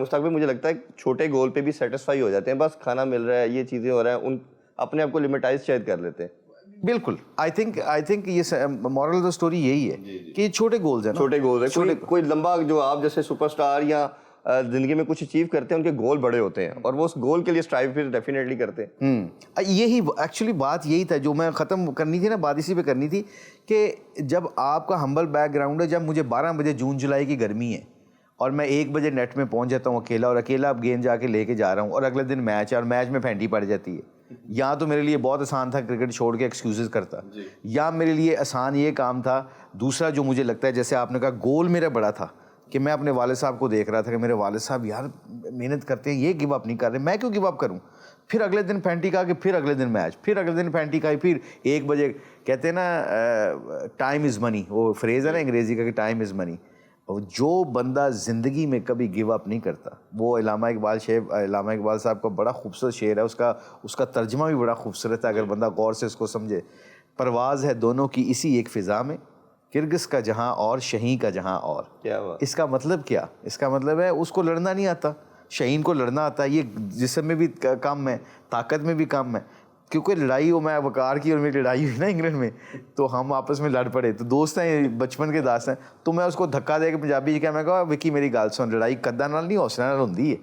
مستق میں مجھے لگتا ہے چھوٹے گول پہ بھی سیٹسفائی ہو جاتے ہیں, بس کھانا مل رہا ہے, یہ چیزیں ہو رہا ہیں, ان اپنے آپ کو لمیٹائز شاید کر لیتے ہیں. بالکل. آئی تھنک یہ مورل آف دا اسٹوری یہی ہے کہ یہ چھوٹے گولز ہیں, چھوٹے گولز ہیں. کوئی لمبا, جو آپ جیسے سپر اسٹار یا زندگی میں کچھ اچیو کرتے ہیں, ان کے گول بڑے ہوتے ہیں اور وہ اس گول کے لیے اسٹرائیو پھر ڈیفینیٹلی کرتے ہیں. یہی ایکچولی بات یہی تھا جو میں ختم کرنی تھی نا, بات اسی پہ کرنی تھی کہ جب آپ کا ہمبل بیک گراؤنڈ ہے, جب مجھے 12 بجے جون جولائی کی گرمی ہے اور میں 1 بجے نیٹ میں پہنچ جاتا ہوں اکیلا, اور اکیلا اب گیند جا کے لے کے جا رہا ہوں, اور اگلے دن میچ ہے اور میچ میں پھینٹی پڑ جاتی ہے, یا تو میرے لیے بہت آسان تھا کرکٹ چھوڑ کے ایکسکیوزز کرتا, یا میرے لیے آسان یہ کام تھا دوسرا جو مجھے لگتا ہے, جیسے آپ نے کہا گول میرا بڑا تھا کہ میں اپنے والد صاحب کو دیکھ رہا تھا کہ میرے والد صاحب یار محنت کرتے ہیں, یہ گیو اپ نہیں کر رہے, میں کیوں گیو اپ کروں. پھر اگلے دن پھینٹی کھا کے پھر اگلے دن میچ, پھر اگلے دن پھینٹی کھائی, پھر 1 بجے کہتے ہیں نا ٹائم از منی, وہ فریز ہے نا انگریزی کا کہ ٹائم از منی. جو بندہ زندگی میں کبھی گیو اپ نہیں کرتا, وہ علامہ اقبال صاحب کا بڑا خوبصورت شعر ہے, اس کا ترجمہ بھی بڑا خوبصورت ہے اگر بندہ غور سے اس کو سمجھے. پرواز ہے دونوں کی اسی ایک فضا میں, کرگس کا جہاں اور شہیں کا جہاں اور. اس کا مطلب کیا؟ اس کا مطلب ہے اس کو لڑنا نہیں آتا, شہین کو لڑنا آتا ہے. یہ جسم میں بھی کم ہے, طاقت میں بھی کم ہے, کیونکہ لڑائی ہو, میں وقار کی اور میری لڑائی ہوئی نا انگلینڈ میں, تو ہم آپس میں لڑ پڑے, تو دوست ہیں بچپن کے دوست ہیں, تو میں اس کو دھکا دے کے پنجابی کیا, میں کہا وکی میری گال سن, لڑائی قداں نال نہیں حوصلے نال ہوندی ہے.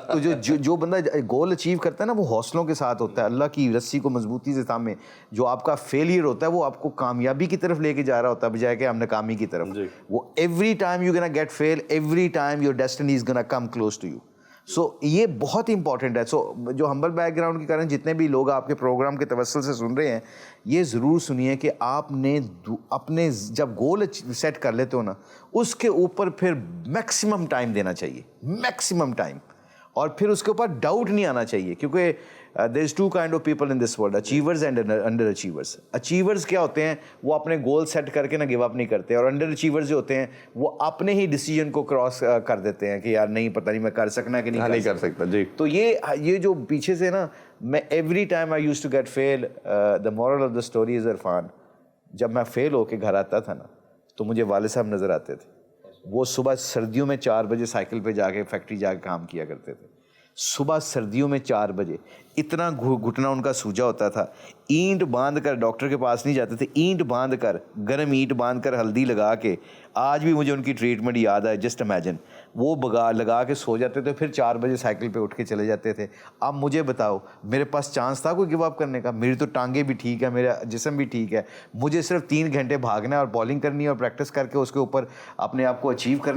تو جو بندہ گول اچیو کرتا ہے نا, وہ حوصلوں کے ساتھ ہوتا ہے, اللہ کی رسی کو مضبوطی سے تھامے. جو آپ کا فیلئر ہوتا ہے وہ آپ کو کامیابی کی طرف لے کے جا رہا ہوتا ہے بجائے کہ ہم ناکامی کی طرف. وہ every time you gonna get fail, every time your destiny is gonna come close to you. So یہ بہت امپورٹنٹ ہے. سو جو ہمبل بیک گراؤنڈ کے کارن جتنے بھی لوگ آپ کے پروگرام کے توسل سے سن رہے ہیں, یہ ضرور سنیے کہ آپ نے اپنے جب گول سیٹ کر لیتے ہو نا, اس کے اوپر پھر میکسیمم ٹائم دینا چاہیے, میکسیمم ٹائم. اور پھر اس کے اوپر ڈاؤٹ نہیں آنا چاہیے, کیونکہ دیر از 2 kind of people in this world, achievers and under achievers. achievers کیا ہوتے ہیں, وہ اپنے گول سیٹ کر کے نا گیو اپ نہیں کرتے, اور انڈر اچیورز جو ہوتے ہیں وہ اپنے ہی ڈیسیجن کو کراس کر دیتے ہیں کہ یار نہیں پتہ نہیں میں کر سکنا کہ نہیں کر سکتا. جی, تو یہ جو پیچھے سے نا, میں every time I use to get fail. The moral of the story is Irfan, جب میں فیل ہو کے گھر آتا تھا نا, تو مجھے والد صاحب نظر آتے تھے. وہ صبح سردیوں میں 4 بجے سائیکل پہ جا کے فیکٹری جا کے کام کیا کرتے تھے. صبح سردیوں میں 4 بجے, اتنا گھٹنا ان کا سوجا ہوتا تھا, اینٹ باندھ کر, ڈاکٹر کے پاس نہیں جاتے تھے, اینٹ باندھ کر, گرم اینٹ باندھ کر, ہلدی لگا کے, آج بھی مجھے ان کی ٹریٹمنٹ یاد ہے. جسٹ امیجن, وہ لگا کے سو جاتے تھے, پھر 4 بجے سائیکل پہ اٹھ کے چلے جاتے تھے. اب مجھے بتاؤ, میرے پاس چانس تھا کوئی گیو اپ کرنے کا؟ میری تو ٹانگیں بھی ٹھیک ہے, میرا جسم بھی ٹھیک ہے, مجھے صرف 3 گھنٹے بھاگنا ہے اور بالنگ کرنی ہے اور پریکٹس کر کے اس کے اوپر اپنے آپ کو اچیو کرنا.